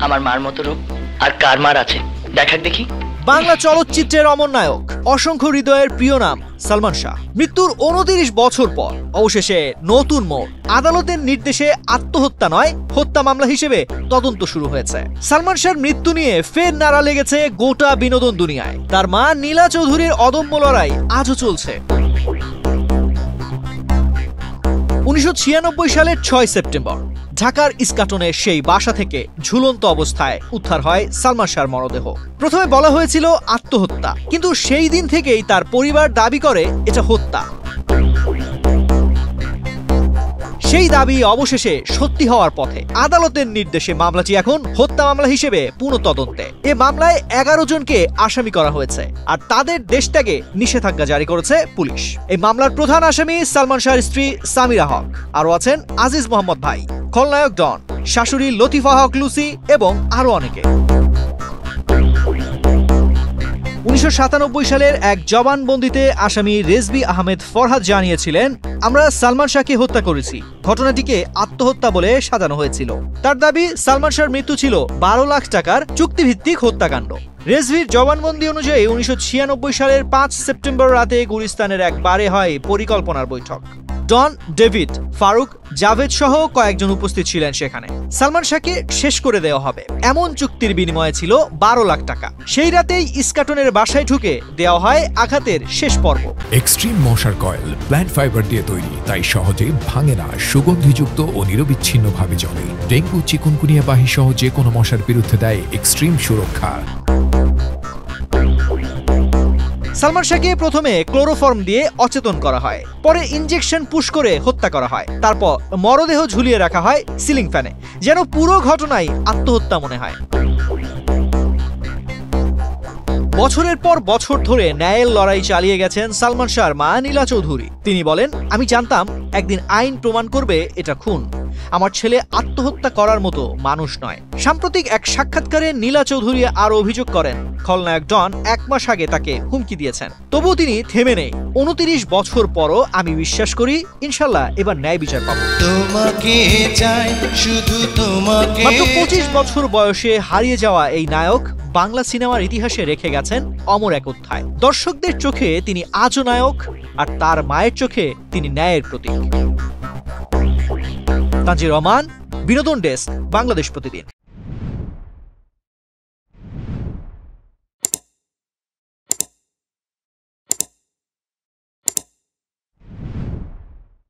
আমার মার মতো রূপ আর কার মার আছে দেখাক দেখি। বাংলা চলচ্চিত্রের অমর নায়ক, অসংখ্য হৃদয়ের প্রিয় নাম সালমান শাহ। মৃত্যুর 29 বছর পর অবশেষে নতুন মোড়। আদালতের নির্দেশে আত্মহত্যা নয়, হত্যা মামলা হিসেবে তদন্ত শুরু হয়েছে। সালমান শাহর মৃত্যু নিয়ে ফের নাড়া লেগেছে গোটা বিনোদন দুনিয়ায়। তার মা নীলা চৌধুরীর অদম্য লড়াই আজও চলছে। 1996 সালের 6 সেপ্টেম্বর ঢাকার ইস্কাটনের সেই বাসা থেকে ঝুলন্ত অবস্থায় উদ্ধার হয় সালমান শাহর মরদেহ। প্রথমে বলা হয়েছিল আত্মহত্যা, কিন্তু সেই দিন থেকেই তার পরিবার দাবি করে এটা হত্যা। সেই দাবি অবশেষে সত্যি হওয়ার পথে। আদালতের নির্দেশে মামলাটি এখন হত্যা মামলা হিসেবে পুনঃতদন্তে। এ মামলায় 11 জনকে আসামি করা হয়েছে, আর তাদের দেশত্যাগে নিষেধাজ্ঞা জারি করেছে পুলিশ। এই মামলার প্রধান আসামি সালমান শাহর স্ত্রী সামিরা হক, আরও আছেন আজিজ মোহাম্মদ ভাই, খলনায়ক ডন, শাশুড়ি লতিফা হক লুসি এবং আরো অনেকে। 1997 সালের এক জবানবন্দিতে আসামি রেজবি আহমেদ ফরহাদ জানিয়েছিলেন, আমরা সালমান শাহকে হত্যা করেছি। ঘটনাটিকে আত্মহত্যা বলে সাজানো হয়েছিল। তার দাবি, সালমান শাহর মৃত্যু ছিল 12 লাখ টাকার চুক্তিভিত্তিক হত্যাকাণ্ড। রেজভির জবানবন্দি অনুযায়ী 1996 সালের 5 সেপ্টেম্বর রাতে গুলিস্তানের এক বারে হয় পরিকল্পনার বৈঠক। ডন, ডেভিড, ফারুক, জাভেদ সহ কয়েকজন উপস্থিত ছিলেন সেখানে। সালমান শাহকে শেষ করে দেওয়া হবে এমন চুক্তির বিনিময়ে ছিল 12 লাখ টাকা। সেই রাতেই ইস্কাটনের বাসায় ঢুকে দেওয়া হয় আঘাতের শেষ পর্ব। এক্সট্রিম মশার কয়েল প্ল্যান্ট ফাইবার দিয়ে তৈরি, তাই সহজে ভাঙে না, সুগন্ধিযুক্ত ও নিরবিচ্ছিন্নভাবে জ্বলে। ডেঙ্গু, চিকুনগুনিয়া বাহি সহ যে কোনো মশার বিরুদ্ধে দেয় এক্সট্রিম সুরক্ষা। সালমান শাহকে প্রথমে ক্লোরোফর্ম দিয়ে অচেতন করা হয়, পরে ইনজেকশন পুশ করে হত্যা করা হয়, তারপর মরদেহ ঝুলিয়ে রাখা হয় সিলিং ফ্যানে, যেন পুরো ঘটনাই আত্মহত্যা মনে হয়। বছরের পর বছর ধরে ন্যায়ের লড়াই চালিয়ে গেছেন সালমান শাহর মা নীলা চৌধুরী। তিনি বলেন, আমি জানতাম একদিন আইন প্রমাণ করবে এটা খুন। আমার ছেলে আত্মহত্যা করার মতো মানুষ নয়। সাম্প্রতিক এক সাক্ষাৎকারে নীলা চৌধুরী আরো অভিযোগ করেন, খলনায়ক ডন 1 মাস আগে তাকে হুমকি দিয়েছেন। তবুও তিনি থেমে নেই। 29 বছর পরও আমি বিশ্বাস করি, ইনশাল্লাহ এবার ন্যায় বিচার পাবো। মাত্র 25 বছর বয়সে হারিয়ে যাওয়া এই নায়ক বাংলা সিনেমার ইতিহাসে রেখে গেছেন অমর এক অধ্যায়। দর্শকদের চোখে তিনি আজও নায়ক, আর তার মায়ের চোখে তিনি ন্যায়ের প্রতীক। তানজির রহমান, বিনোদন ডেস্ক, বাংলাদেশ প্রতিদিন।